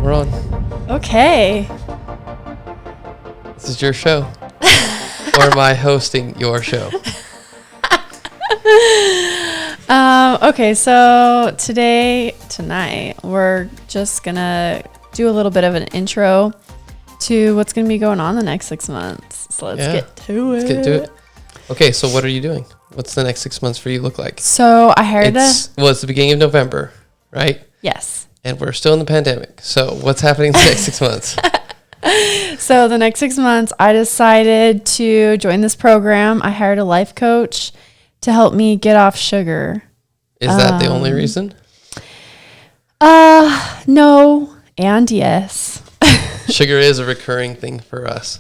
We're on. Okay. This is your show. Or am I hosting your show? Okay, so tonight, we're just gonna do a little bit of an intro to what's gonna be going on the next 6 months. So let's get to it. Let's get to it. Okay, so what are you doing? What's the next 6 months for you look like? So I heard it's the beginning of November, right? Yes. And we're still in the pandemic. So what's happening the next 6 months? So the next 6 months, I decided to join this program. I hired a life coach to help me get off sugar. Is that the only reason? No and yes. Sugar is a recurring thing for us.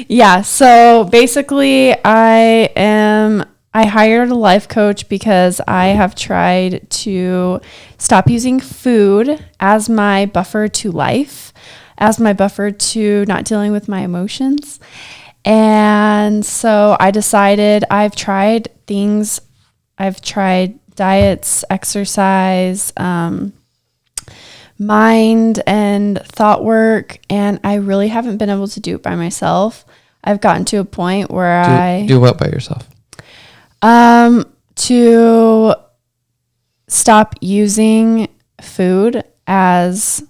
Yeah, so basically I hired a life coach because I have tried to stop using food as my buffer to life, as my buffer to not dealing with my emotions. And so I decided I've tried diets, exercise, mind and thought work, and I really haven't been able to do it by myself. I've gotten to a point where do what by yourself? To stop using food as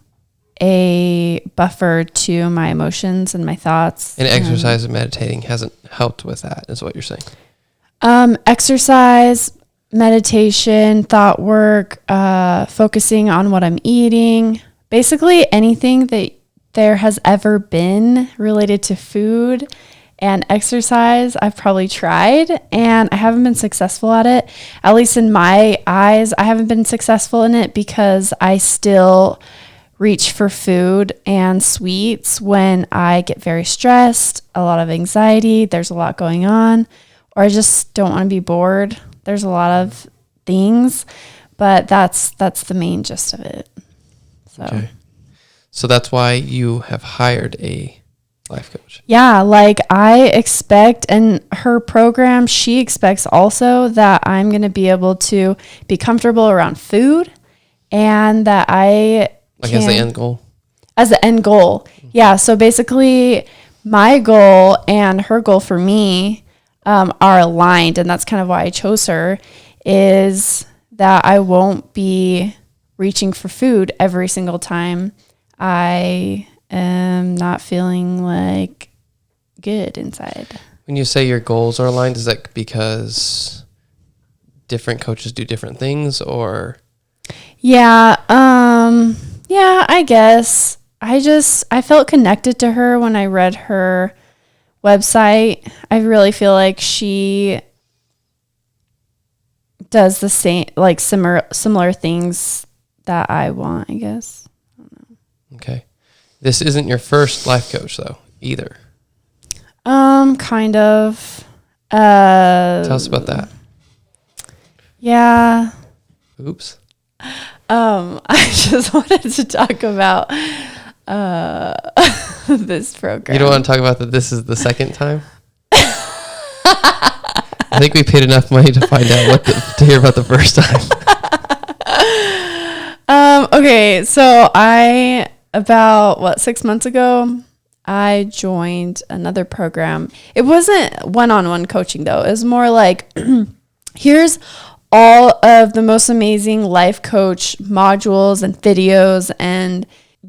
a buffer to my emotions and my thoughts. And exercise and meditating hasn't helped with that, is what you're saying. Exercise, meditation, thought work, focusing on what I'm eating, basically anything that there has ever been related to food and exercise, I've probably tried, and I haven't been successful at it. At least in my eyes, I haven't been successful in it because I still reach for food and sweets when I get very stressed, a lot of anxiety, there's a lot going on, or I just don't want to be bored. There's a lot of things, but that's the main gist of it. So. Okay. So that's why you have hired a life coach. Yeah, like I expect, and her program, she expects also that I'm going to be able to be comfortable around food, and that I as the end goal? As the end goal. Yeah, so basically my goal and her goal for me are aligned, and that's kind of why I chose her, is that I won't be reaching for food every single time I am not feeling like good inside. When you say your goals are aligned, is that because different coaches do different things, or? Yeah, I guess. I felt connected to her when I read her website. I really feel like she does the same, like similar things that I want, I guess. I don't know. Okay. This isn't your first life coach though, either. Kind of. Tell us about that. Yeah. Oops. I just wanted to talk about this program. You don't want to talk about that this is the second time? I think we paid enough money to find out to hear about the first time. Okay, so about 6 months ago, I joined another program. It wasn't one-on-one coaching though. It was more like, here's all of the most amazing life coach modules and videos, and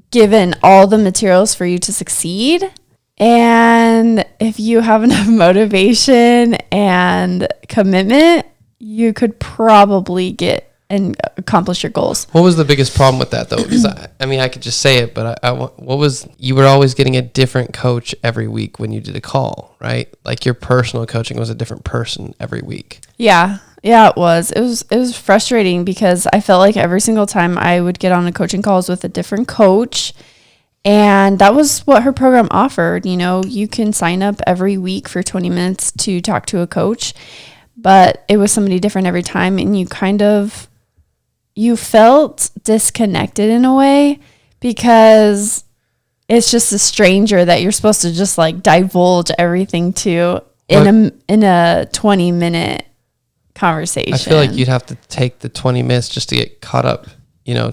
given all the materials for you to succeed. And if you have enough motivation and commitment, you could probably get and accomplish your goals. What was the biggest problem with that though? Because I could just say it, but you were always getting a different coach every week when you did a call, right? Like your personal coaching was a different person every week. Yeah, it was. It was frustrating because I felt like every single time I would get on a coaching calls with a different coach, and that was what her program offered. You know, you can sign up every week for 20 minutes to talk to a coach, but it was somebody different every time, and you felt disconnected in a way because it's just a stranger that you're supposed to just like divulge everything to in a 20-minute conversation. I feel like you'd have to take the 20 minutes just to get caught up,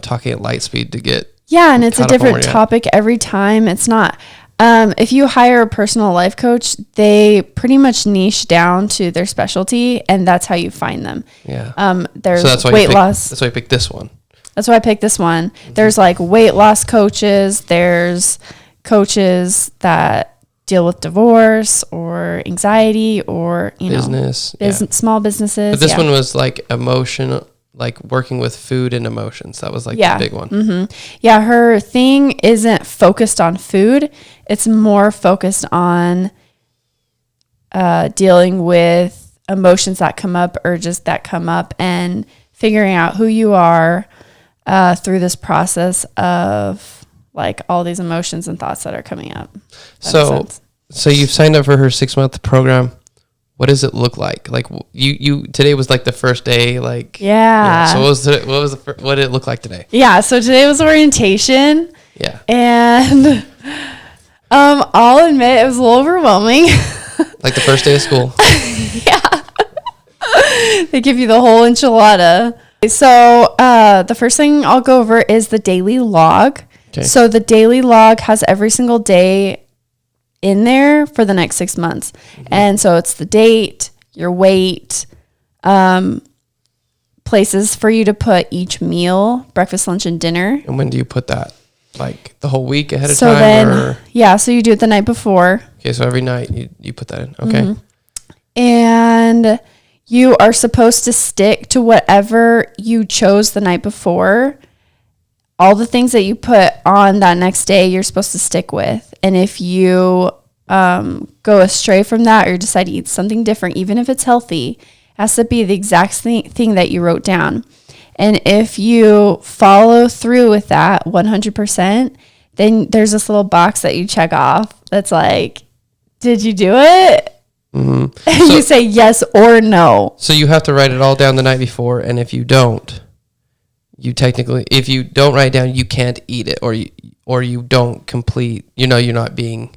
talking at light speed to get Yeah, and it's a caught up on where different you're at. topic every time. It's not. If you hire a personal life coach, they pretty much niche down to their specialty, and that's how you find them. Yeah. There's So that's why weight loss. That's why you picked this one. That's why I picked this one. There's like weight loss coaches. There's coaches that deal with divorce or anxiety or, Business. small businesses. But this one was like emotion, like working with food and emotions. That was like Yeah. the big one. Mm-hmm. Yeah, her thing isn't focused on food. It's more focused on dealing with emotions that come up, urges that come up, and figuring out who you are through this process of like all these emotions and thoughts that are coming up. That makes sense. So you've signed up for her 6-month program. What does it look like? Like you today was like the first day. Like Yeah. So what did it look like today? Yeah. So today was orientation, Yeah. and I'll admit it was a little overwhelming. Like the first day of school. They give you the whole enchilada. So the first thing I'll go over is the daily log. Okay. So the daily log has every single day in there for the next 6 months. Mm-hmm. And so it's the date, your weight, places for you to put each meal, breakfast, lunch, and dinner. And when do you put that? Like the whole week ahead of So time? then, yeah, so you do it the night before. Okay, so every night you put that in. Okay. Mm-hmm. And you are supposed to stick to whatever you chose the night before. All the things that you put on that next day, you're supposed to stick with. And if you go astray from that or decide to eat something different, even if it's healthy, it has to be the exact thing that you wrote down. And if you follow through with that 100%, then there's this little box that you check off that's like, did you do it? Mm-hmm. And you say yes or no. So you have to write it all down the night before, and if you don't, if you don't write it down, you can't eat it, or you don't complete. You're not being,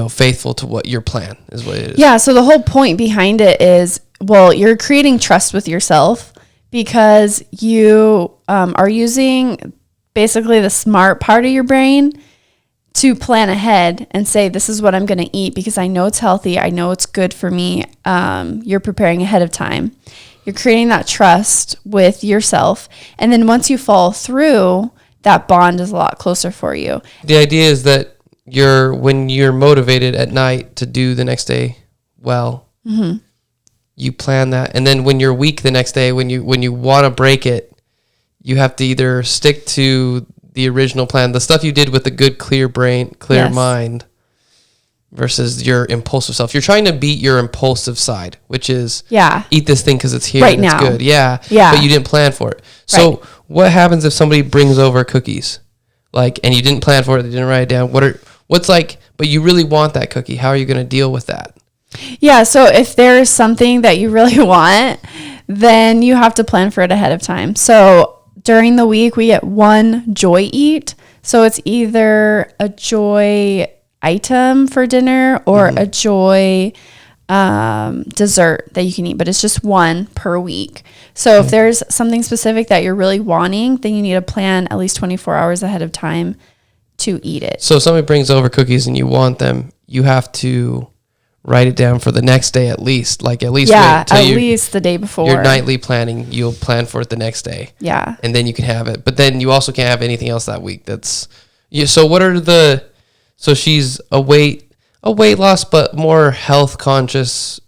faithful to what your plan is. What it is. Yeah. So the whole point behind it is, well, you're creating trust with yourself because you are using basically the smart part of your brain to plan ahead and say, this is what I'm going to eat because I know it's healthy. I know it's good for me. You're preparing ahead of time. You're creating that trust with yourself. And then once you follow through, that bond is a lot closer for you. The idea is that when you're motivated at night to do the next day well, mm-hmm. you plan that. And then when you're weak the next day, when you want to break it, you have to either stick to the original plan, the stuff you did with a good, clear brain, clear mind, versus your impulsive self. You're trying to beat your impulsive side, which is eat this thing because it's here right and it's now. good. Yeah. But you didn't plan for it. So what happens if somebody brings over cookies, and you didn't plan for it, they didn't write it down? But you really want that cookie. How are you going to deal with that? Yeah. So if there's something that you really want, then you have to plan for it ahead of time. So during the week, we get one joy eat. So it's either a joy item for dinner or a joy dessert that you can eat, but it's just one per week. So if there's something specific that you're really wanting, then you need to plan at least 24 hours ahead of time to eat it. So if somebody brings over cookies and you want them, you have to write it down for the next day at least. Wait till least the day before. Your nightly planning, you'll plan for it the next day. Yeah. And then you can have it. But then you also can't have anything else that week. So she's a weight loss, but more health conscious.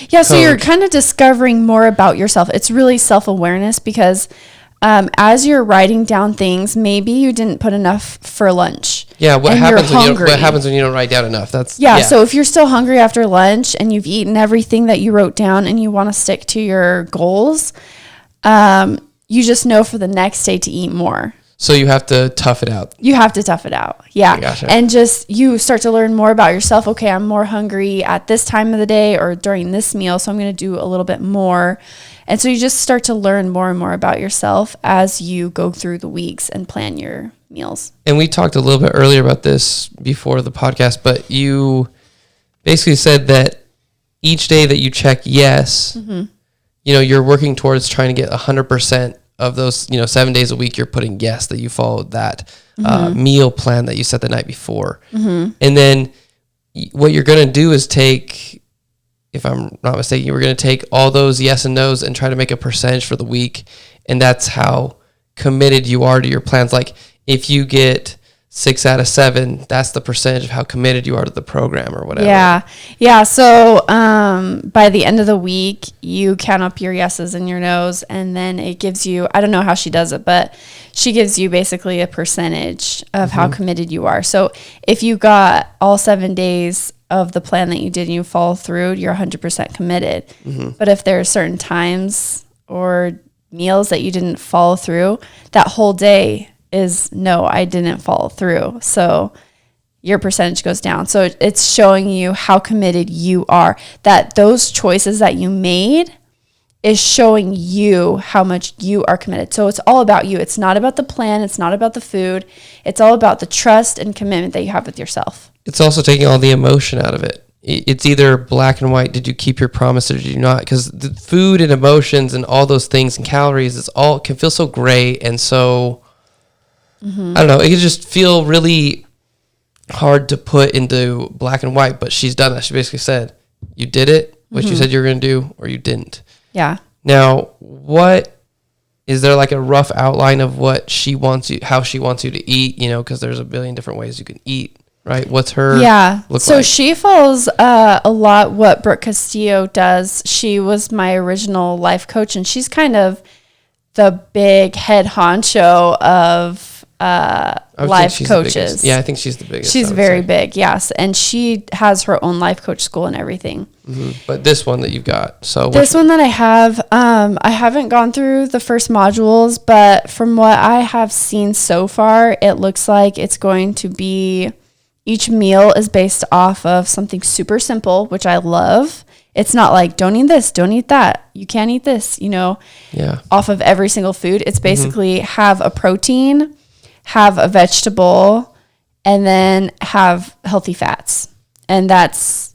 Yeah, so you're kind of discovering more about yourself. It's really self-awareness because as you're writing down things, maybe you didn't put enough for lunch. Yeah, what happens when you don't write down enough? So if you're still hungry after lunch and you've eaten everything that you wrote down and you want to stick to your goals, you just know for the next day to eat more. So you have to tough it out. Yeah. Gotcha. And just you start to learn more about yourself. Okay, I'm more hungry at this time of the day or during this meal, so I'm going to do a little bit more. And so you just start to learn more and more about yourself as you go through the weeks and plan your meals. And we talked a little bit earlier about this before the podcast, but you basically said that each day that you check yes, you're working towards trying to get 100% of those, 7 days a week, you're putting yes, that you followed that meal plan that you set the night before. And then what you're going to do is take, if I'm not mistaken, you were going to take all those yes and no's and try to make a percentage for the week. And that's how committed you are to your plans. Like if you get 6 out of 7, that's the percentage of how committed you are to the program or whatever. Yeah. So by the end of the week, you count up your yeses and your nos, and then it gives you, I don't know how she does it, but she gives you basically a percentage of how committed you are. So if you got all 7 days of the plan that you did and you follow through, you're 100% committed. But if there are certain times or meals that you didn't follow through, that whole day is no, I didn't follow through. So your percentage goes down. So it's showing you how committed you are, that those choices that you made is showing you how much you are committed. So it's all about you. It's not about the plan. It's not about the food. It's all about the trust and commitment that you have with yourself. It's also taking all the emotion out of it. It's either black and white. Did you keep your promise or did you not? Because the food and emotions and all those things and calories, it's all can feel so gray and so, I don't know. It can just feel really hard to put into black and white, but she's done that. She basically said, you did it, what you said you were going to do, or you didn't. Yeah. Now, what is there like a rough outline of what she wants you, how she wants you to eat, because there's a billion different ways you can eat, right? What's her look so like? she follows a lot what Brooke Castillo does. She was my original life coach, and she's kind of the big head honcho of life coaches. I think she's the biggest. She's very big, yes. And she has her own life coach school and everything. But this one that you've got, this one that I have, I haven't gone through the first modules, but from what I have seen so far, it looks like it's going to be, each meal is based off of something super simple, which I love. It's not like, don't eat this, don't eat that, you can't eat this, off of every single food. It's basically have a protein, have a vegetable, and then have healthy fats. And that's,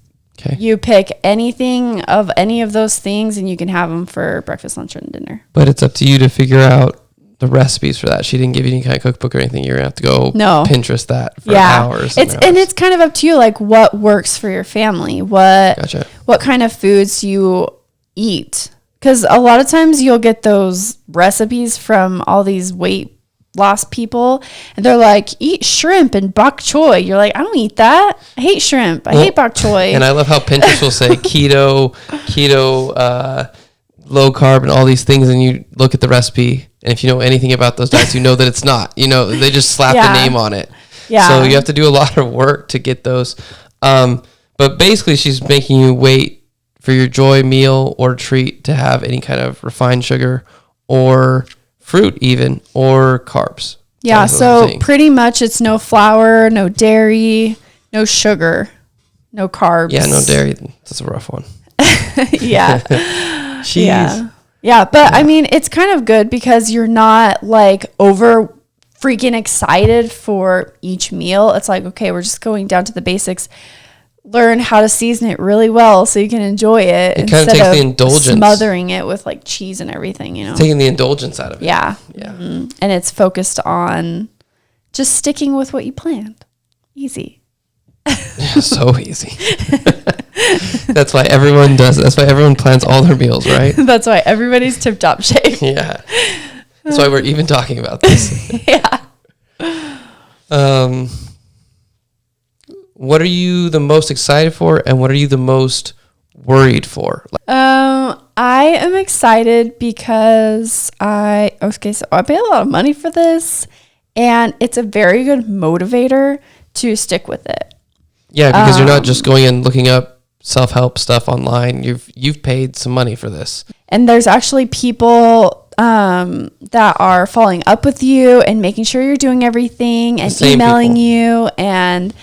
you pick anything of any of those things and you can have them for breakfast, lunch, and dinner. But it's up to you to figure out the recipes for that. She didn't give you any kind of cookbook or anything. You're going to have to go Pinterest that for hours. And it's kind of up to you, like what works for your family, what kind of foods you eat. Because a lot of times you'll get those recipes from all these weight lost people and they're like, eat shrimp and bok choy. You're like, I don't eat that. I hate shrimp. I hate bok choy. And I love how Pinterest will say keto, low carb and all these things, and you look at the recipe, and if you know anything about those diets, you know that it's not. They just slap the name on it. So you have to do a lot of work to get those. But basically she's making you wait for your joy meal or treat to have any kind of refined sugar or fruit even, or carbs. Yeah, so pretty much it's no flour, no dairy, no sugar, no carbs. Yeah, no dairy. That's a rough one. Jeez. Yeah, but I mean, it's kind of good because you're not like over freaking excited for each meal. It's like, okay, we're just going down to the basics. Learn how to season it really well so you can enjoy it. It kind of takes the indulgence, smothering it with like cheese and everything, taking the indulgence out of it. Yeah. And it's focused on just sticking with what you planned. Easy. So easy. That's why everyone does it. That's why everyone plans all their meals, right? That's why everybody's tip-top shape. Yeah. That's why we're even talking about this. What are you the most excited for, and what are you the most worried for? I am excited because I pay a lot of money for this, and it's a very good motivator to stick with it. Yeah, because you're not just going and looking up self-help stuff online. You've paid some money for this. And there's actually people that are following up with you and making sure you're doing everything and emailing you and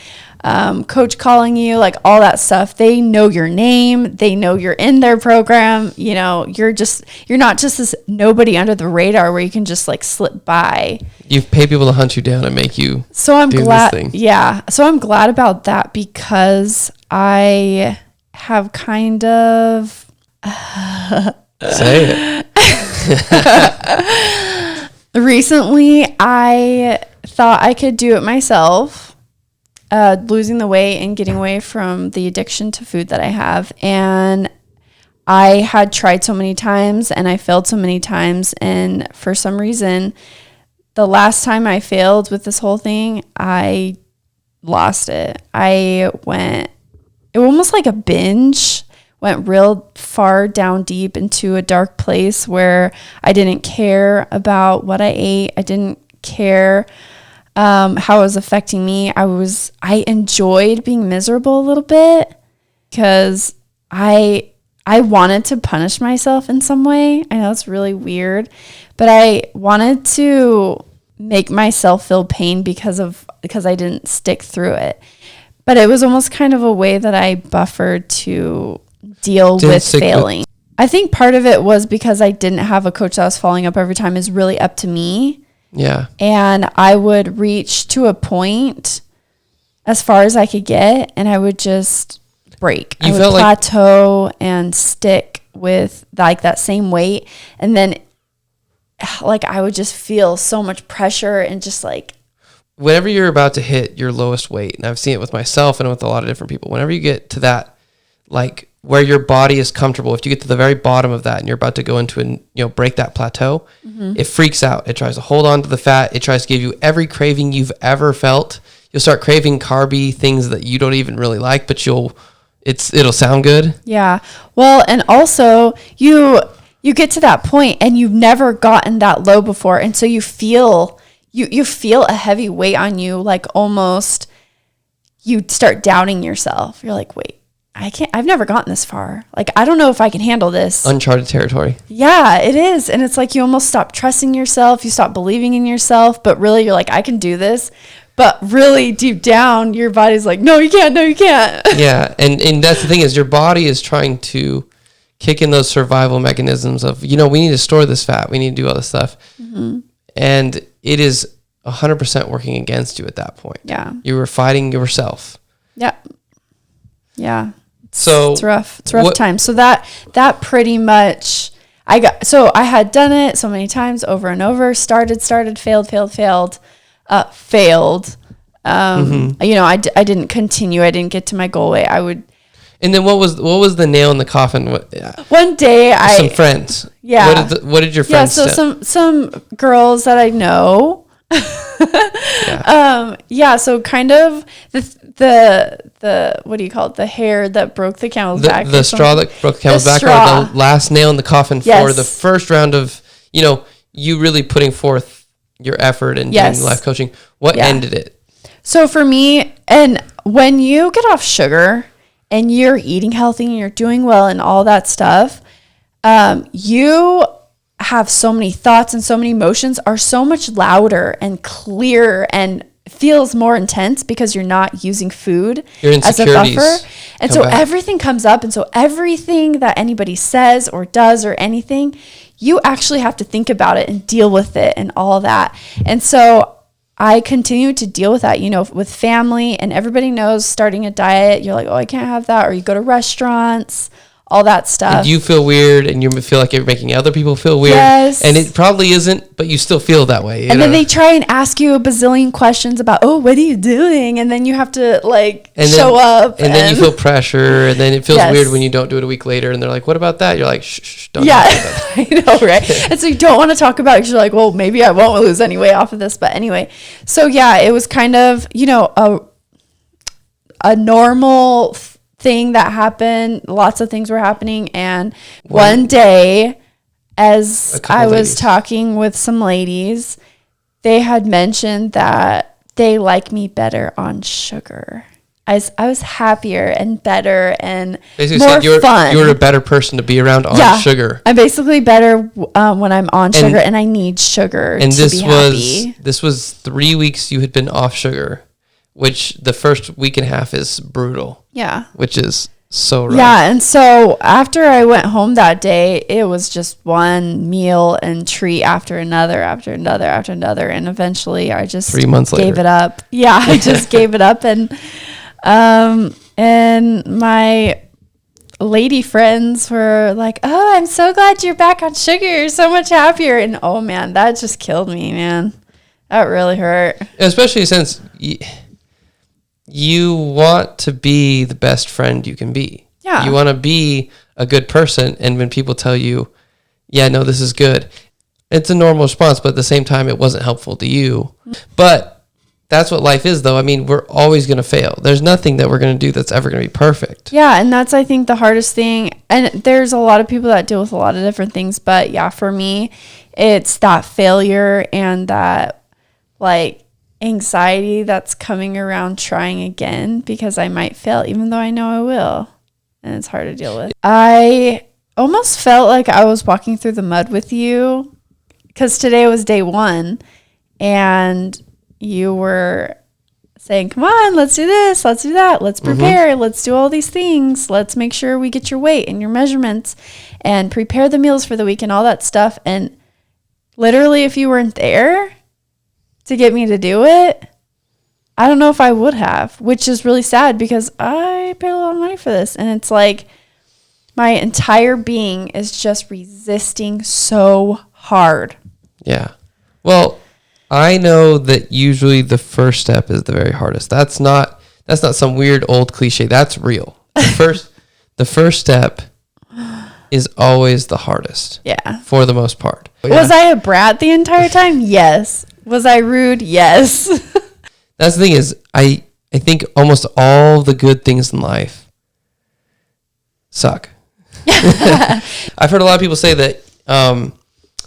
coach calling you, like all that stuff. They know your name. They know you're in their program. You're not just this nobody under the radar where you can just like slip by. You've paid people to hunt you down and make you So I'm glad. This thing. Yeah. So I'm glad about that because I have kind of say it. Recently, I thought I could do it myself, losing the weight and getting away from the addiction to food that I have. And I had tried so many times and I failed so many times. And for some reason, the last time I failed with this whole thing, I lost it. It was almost like a binge. Went real far down deep into a dark place where I didn't care about what I ate. I didn't care how it was affecting me. I enjoyed being miserable a little bit because I wanted to punish myself in some way. I know it's really weird, but I wanted to make myself feel pain because I didn't stick through it. But it was almost kind of a way that I buffered to deal with failing. I think part of it was because I didn't have a coach that was following up every time. Is really up to me. Yeah. And I would reach to a point as far as I could get, and I would just break. I would plateau and stick with like that same weight. And then like I would just feel so much pressure and just like, whenever you're about to hit your lowest weight, and I've seen it with myself and with a lot of different people, whenever you get to that, like where your body is comfortable, if you get to the very bottom of that and you're about to go into break that plateau, it freaks out. It tries to hold on to the fat. It tries to give you every craving you've ever felt. You'll start craving carby things that you don't even really like, but it'll sound good. Yeah. Well, and also you get to that point and you've never gotten that low before. And so you feel a heavy weight on you, like almost you start doubting yourself. You're like, wait, I've never gotten this far. Like, I don't know if I can handle this. Uncharted territory. Yeah, it is. And it's like you almost stop trusting yourself. You stop believing in yourself. But really, you're like, I can do this. But really, deep down, your body's like, no, you can't. No, you can't. Yeah. And that's the thing is your body is trying to kick in those survival mechanisms of, we need to store this fat. We need to do all this stuff. Mm-hmm. And it is 100% working against you at that point. Yeah. You were fighting yourself. Yeah. Yeah. So it's rough. It's a rough time. So that pretty much I had done it so many times over and over, started, failed. Failed. I didn't continue. I didn't get to my goal weight. And then what was the nail in the coffin? One day some friends. Yeah. What did your friends say? Yeah, so some girls that I know. Yeah. So kind of the what do you call it? The hair that broke the camel's back. The straw that broke the camel's back, or the last nail in the coffin for the first round of, you really putting forth your effort and doing life coaching. What ended it? So for me, and when you get off sugar and you're eating healthy and you're doing well and all that stuff, you have so many thoughts and so many emotions are so much louder and clearer and feels more intense because you're not using food as a buffer. And so everything comes up. And so everything that anybody says or does or anything, you actually have to think about it and deal with it and all that. And so I continue to deal with that, with family, and everybody knows starting a diet, you're like, oh, I can't have that. Or you go to restaurants, all that stuff. And you feel weird and you feel like you're making other people feel weird. Yes. And it probably isn't, but you still feel that way. And then they try and ask you a bazillion questions about, oh, what are you doing? And then you have to show up. And then you feel pressure, and then it feels weird when you don't do it a week later and they're like, what about that? You're like, shh, don't talk about that. I know, right? And so you don't want to talk about it because you're like, well, maybe I won't lose any weight off of this. But anyway, so yeah, it was kind of, a normal thing that happened. Lots of things were happening, and one day, as I was talking with some ladies, they had mentioned that they like me better on sugar. I was happier and better and basically more fun. You're a better person to be around on sugar. I'm basically better when I'm on sugar, and I need sugar to be happy. This was 3 weeks you had been off sugar, which the first week and a half is brutal. Yeah. Which is so rough. Yeah, and so after I went home that day, it was just one meal and treat after another, and eventually I just 3 months later gave it up. Yeah, I just gave it up, and my lady friends were like, oh, I'm so glad you're back on sugar. You're so much happier. And oh man, that just killed me, man. That really hurt. Especially since you want to be the best friend you can be. Yeah. You want to be a good person. And when people tell you, yeah, no, this is good, it's a normal response, but at the same time, it wasn't helpful to you. But that's what life is, though. I mean, we're always going to fail. There's nothing that we're going to do that's ever going to be perfect. Yeah, and that's, I think, the hardest thing. And there's a lot of people that deal with a lot of different things. But yeah, for me, it's that failure and that, like, anxiety that's coming around trying again because I might fail, even though I know I will. And it's hard to deal with. I almost felt like I was walking through the mud with you because today was day 1 and you were saying, come on, let's do this, let's do that, let's prepare, let's do all these things, let's make sure we get your weight and your measurements and prepare the meals for the week and all that stuff. And literally, if you weren't there to get me to do it, I don't know if I would have, which is really sad because I paid a lot of money for this. And it's like my entire being is just resisting so hard. Yeah. Well, I know that usually the first step is the very hardest. That's not some weird old cliche. That's real. The first step is always the hardest. Yeah. For the most part. Yeah. Was I a brat the entire time? Yes. Was I rude? Yes. That's the thing is, I think almost all the good things in life suck. I've heard a lot of people say that,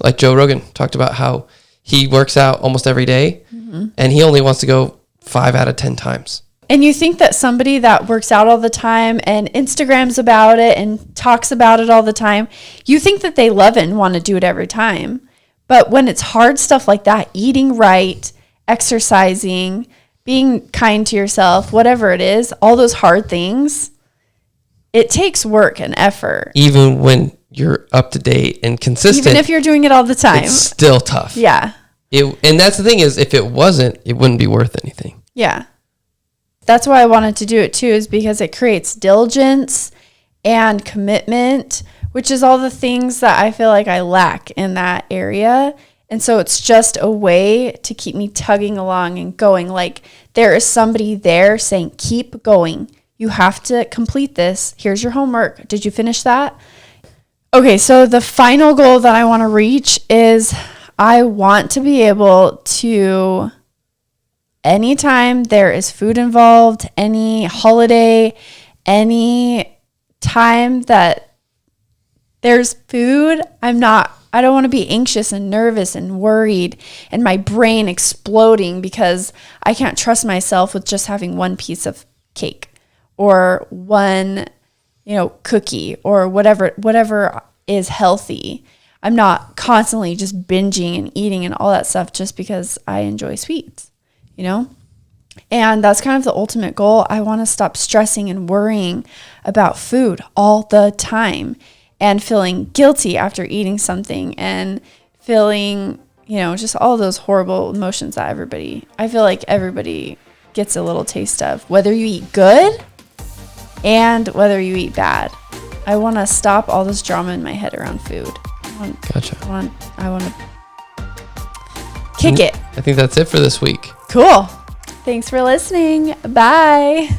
like Joe Rogan talked about how he works out almost every day, and he only wants to go 5 out of 10 times. And you think that somebody that works out all the time and Instagrams about it and talks about it all the time, you think that they love it and want to do it every time. But when it's hard stuff like that, eating right, exercising, being kind to yourself, whatever it is, all those hard things, it takes work and effort. Even when you're up to date and consistent. Even if you're doing it all the time. It's still tough. Yeah. And that's the thing is, if it wasn't, it wouldn't be worth anything. Yeah. That's why I wanted to do it too, is because it creates diligence and commitment, which is all the things that I feel like I lack in that area. And so it's just a way to keep me tugging along and going. Like there is somebody there saying, keep going. You have to complete this. Here's your homework. Did you finish that? Okay, so the final goal that I want to reach is I want to be able to, anytime there is food involved, any holiday, any time that there's food, I don't want to be anxious and nervous and worried and my brain exploding because I can't trust myself with just having one piece of cake or one, cookie or whatever is healthy. I'm not constantly just binging and eating and all that stuff just because I enjoy sweets, And that's kind of the ultimate goal. I want to stop stressing and worrying about food all the time and feeling guilty after eating something and feeling, just all those horrible emotions that I feel like everybody gets a little taste of, whether you eat good and whether you eat bad. I want to stop all this drama in my head around food. Gotcha. I want to kick it. I think that's it for this week. Cool. Thanks for listening. Bye.